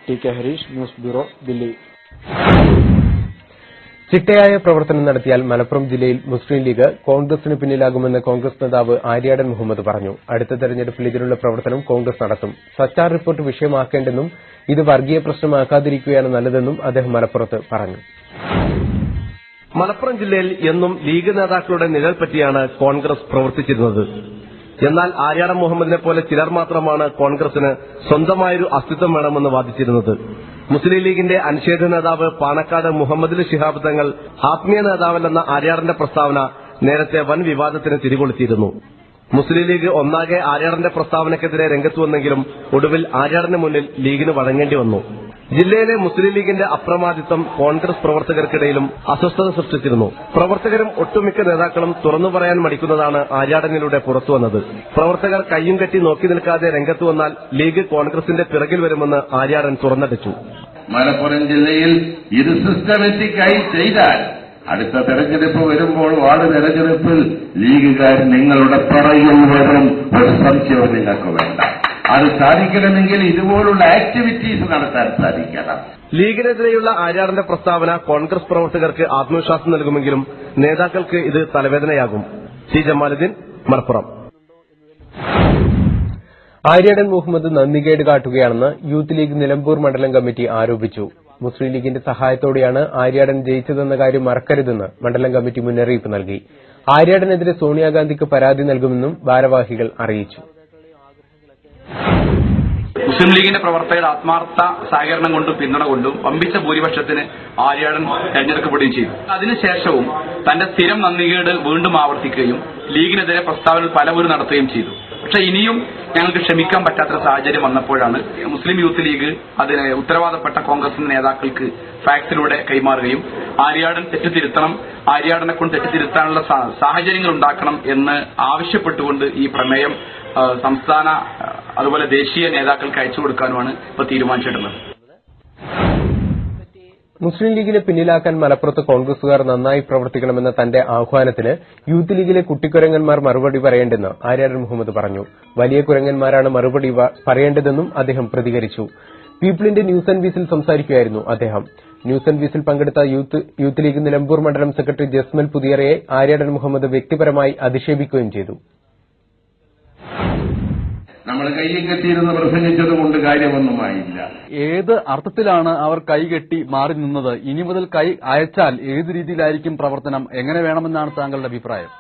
T K Harish, news bureau, Delhi. ചിട്ടയായ പ്രവർത്തനം നടത്തിയാൽ മലപ്പുറം ജില്ലയിൽ മുസ്ലിം ലീഗ് കോൺഗ്രസിന് പിന്നിലാകുമെന്ന് കോൺഗ്രസ് നേതാവ് ആര്യാടൻ മുഹമ്മദ് പറഞ്ഞു. അടുത്ത തെരഞ്ഞെടുപ്പിൽ ഇതിനുള്ള പ്രവർത്തനം കോൺഗ്രസ് നടത്തും. സച്ചാർ റിപ്പോർട്ട് വിഷയമാക്കേണ്ടെന്നും ഇത് വർഗീയ പ്രശ്നമാക്കാതിരിക്കുകയാണ് നല്ലതെന്നും അദ്ദേഹം മലപ്പുറത്ത് പറഞ്ഞു. മലപ്പുറം ജില്ലയിൽ എന്നും ലീഗ് നേതാക്കളുടെ നിഴൽ പറ്റിയാണ് കോൺഗ്രസ് പ്രവർത്തിച്ചിരുന്നത്. എന്നാൽ ആര്യാടൻ മുഹമ്മദിനെ പോലെ ചിലർ മാത്രമാണ് കോൺഗ്രസിന് സ്വന്തമായൊരു അസ്തിത്വം വേണമെന്ന് വാദിച്ചിരുന്നത്. മുസ്ലിം ലീഗിന്റെ അനിഷേധ നേതാവ് പാണക്കാട് മുഹമ്മദ് ശിഹാബ് തങ്ങൾ ആത്മീയ നേതാവല്ലെന്ന ആര്യാടന്റെ പ്രസ്താവന നേരത്തെ വൻ വിവാദത്തിന് തിരികൊളുത്തിയിരുന്നു. മുസ്ലിം ലീഗ് ഒന്നാകെ ആര്യാടന്റെ പ്രസ്താവനയ്ക്കെതിരെ രംഗത്ത് വന്നെങ്കിലും ഒടുവിൽ ആര്യാടന് മുന്നിൽ ലീഗിന് വഴങ്ങേണ്ടി വന്നു. ജില്ലയിലെ മുസ്ലിം ലീഗിന്റെ അപ്രമാദിത്വം കോൺഗ്രസ് പ്രവർത്തകർക്കിടയിലും അസ്വസ്ഥത സൃഷ്ടിച്ചിരുന്നു. പ്രവർത്തകരും ഒട്ടുമിക്ക നേതാക്കളും തുറന്നു പറയാൻ മടിക്കുന്നതാണ് ആര്യാടനിലൂടെ പുറത്തുവന്നത്. പ്രവർത്തകർ കയ്യും കെട്ടി നോക്കി നിൽക്കാതെ രംഗത്ത് വന്നാൽ ലീഗ് കോൺഗ്രസിന്റെ പിറകിൽ വരുമെന്ന് ആര്യാടൻ തുറന്നടിച്ചു. മലപ്പുറം ജില്ലയിൽ ഇത് സിസ്റ്റമാറ്റിക്കായി ചെയ്താൽ അടുത്ത തെരഞ്ഞെടുപ്പ് വരുമ്പോൾ വാർഡ് തെരഞ്ഞെടുപ്പിൽ ലീഗുകാർ നിങ്ങളുടെ പിറകിൽ വരും. ഒരു സംശയവും നിങ്ങൾക്ക് വേണ്ട. അത് സാധിക്കണമെങ്കിൽ ഇതുപോലുള്ള ആക്ടിവിറ്റീസ് നടത്താൻ സാധിക്കണം. ലീഗിനെതിരെയുള്ള ആര്യാടന്റെ പ്രസ്താവന കോൺഗ്രസ് പ്രവർത്തകർക്ക് ആത്മവിശ്വാസം നൽകുമെങ്കിലും നേതാക്കൾക്ക് ഇത് തലവേദനയാകും. സി ജമാലുദ്ദീൻ, മലപ്പുറം. ആര്യാടൻ മുഹമ്മദ് നന്ദികേട് കാട്ടുകയാണെന്ന് യൂത്ത് ലീഗ് നിലമ്പൂർ മണ്ഡലം കമ്മിറ്റി ആരോപിച്ചു. മുസ്ലിം ലീഗിന്റെ സഹായത്തോടെയാണ് ആര്യാടൻ ജയിച്ചതെന്ന കാര്യം മറക്കരുതെന്ന് മണ്ഡലം കമ്മിറ്റി മുന്നറിയിപ്പ് നൽകി. ആര്യാടനെതിരെ സോണിയാഗാന്ധിക്ക് പരാതി നൽകുമെന്നും ഭാരവാഹികൾ അറിയിച്ചു. മുസ്ലിം ലീഗിന്റെ പ്രവർത്തകരുടെ ആത്മാർത്ഥ സഹകരണം കൊണ്ടും പിന്തുണ കൊണ്ടും വമ്പിച്ച ഭൂരിപക്ഷത്തിന് ആര്യാടൻ തെരഞ്ഞെടുക്കപ്പെടുകയും ചെയ്തു. അതിനുശേഷവും തന്റെ സ്ഥിരം നന്ദികേട് വീണ്ടും ആവർത്തിക്കുകയും ലീഗിനെതിരെ പ്രസ്താവനകൾ പലവരും നടത്തുകയും ചെയ്തു. പക്ഷെ ഇനിയും ഞങ്ങൾക്ക് ക്ഷമിക്കാൻ പറ്റാത്ത സാഹചര്യം വന്നപ്പോഴാണ് മുസ്ലിം യൂത്ത് ലീഗ് അതിന് ഉത്തരവാദപ്പെട്ട കോൺഗ്രസിന്റെ നേതാക്കൾക്ക് ഫാക്സിലൂടെ കൈമാറുകയും ആര്യാടൻ തെറ്റുതിരുത്തണം, ആര്യാടനെ കൊണ്ട് തെറ്റുതിരുത്താനുള്ള സാഹചര്യങ്ങൾ ഉണ്ടാക്കണം എന്ന് ആവശ്യപ്പെട്ടുകൊണ്ട് ഈ പ്രമേയം സംസ്ഥാന അതുപോലെ ദേശീയ നേതാക്കൾക്ക് അയച്ചു കൊടുക്കാനുമാണ് ഇപ്പോൾ തീരുമാനിച്ചിട്ടുള്ളത്. മുസ്ലിം ലീഗിനെ പിന്നിലാക്കാൻ മലപ്പുറത്ത് കോൺഗ്രസുകാർ നന്നായി പ്രവർത്തിക്കണമെന്ന തന്റെ ആഹ്വാനത്തിന് യൂത്ത് ലീഗിലെ കുട്ടിക്കുരങ്ങന്മാർ മറുപടി പറയേണ്ടെന്ന് ആര്യാടൻ മുഹമ്മദ് പറഞ്ഞു. വലിയ കുരങ്ങന്മാരാണ് മറുപടി പറയേണ്ടതെന്നും അദ്ദേഹം പ്രതികരിച്ചു. പീപ്പിളിന്റെ ന്യൂസ് ആൻഡ് വീസിൽ സംസാരിക്കുകയായിരുന്നു അദ്ദേഹം. ന്യൂസ് ആൻഡ് വീസിൽ പങ്കെടുത്ത യൂത്ത് ലീഗ് നിലമ്പൂർ മണ്ഡലം സെക്രട്ടറി ജസ്മൽ പുതിയറയെ ആര്യാടൻ മുഹമ്മദ് വ്യക്തിപരമായി അധിക്ഷേപിക്കുകയും ചെയ്തു. നമ്മൾ കൈയും കെട്ടിയിരുന്ന് പ്രസംഗിച്ചതുകൊണ്ട് കാര്യമൊന്നുമായില്ല. ഏത് അർത്ഥത്തിലാണ് അവർ കൈകെട്ടി മാറി നിന്നത്? ഇനി മുതൽ കൈ അയച്ചാൽ ഏത് രീതിയിലായിരിക്കും പ്രവർത്തനം? എങ്ങനെ വേണമെന്നാണ് താങ്കളുടെ അഭിപ്രായം?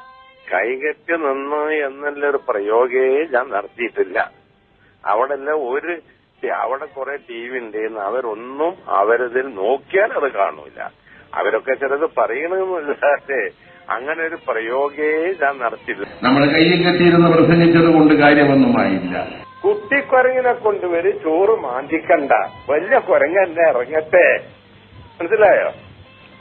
കൈകെട്ടി നിന്ന് എന്നുള്ളൊരു പ്രയോഗേ ഞാൻ നടത്തിയിട്ടില്ല. അവിടെ കുറെ ടി വി ഉണ്ട്, അവരൊന്നും അവരതിൽ നോക്കിയാൽ അത് കാണൂല. അവരൊക്കെ ചിലത് പറയണമെന്നില്ലാതെ അങ്ങനെ ഒരു പ്രയോഗേ ഞാൻ നടത്തില്ല. നമ്മൾ കൈയും കെട്ടിയിരുന്ന് പ്രസംഗിച്ചതുകൊണ്ട് കാര്യമൊന്നുമായില്ല. കുട്ടിക്കുരങ്ങിനെ കൊണ്ടുവരും ചോറ് മാന്തിക്കണ്ട, വലിയ കുരങ്ങന്നെ ഇറങ്ങട്ടെ. മനസ്സിലായോ?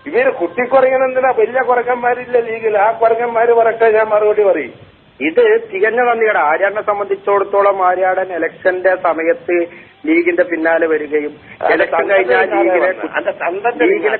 ഇവര് കുട്ടിക്കുരങ്ങനെന്തിനാ? വലിയ കുരങ്ങന്മാരില്ല ലീഗിൽ, ആ കുരങ്ങന്മാര് പറട്ടെ, ഞാൻ മറുപടി പറയും. ഇത് തികഞ്ഞ നന്ദിയുടെ. ആര്യാടനെ സംബന്ധിച്ചിടത്തോളം ആര്യാടൻ ഇലക്ഷന്റെ സമയത്ത് ലീഗിന്റെ പിന്നാലെ വരികയും ഇലക്ഷൻ കഴിഞ്ഞാൽ ലീഗിനെ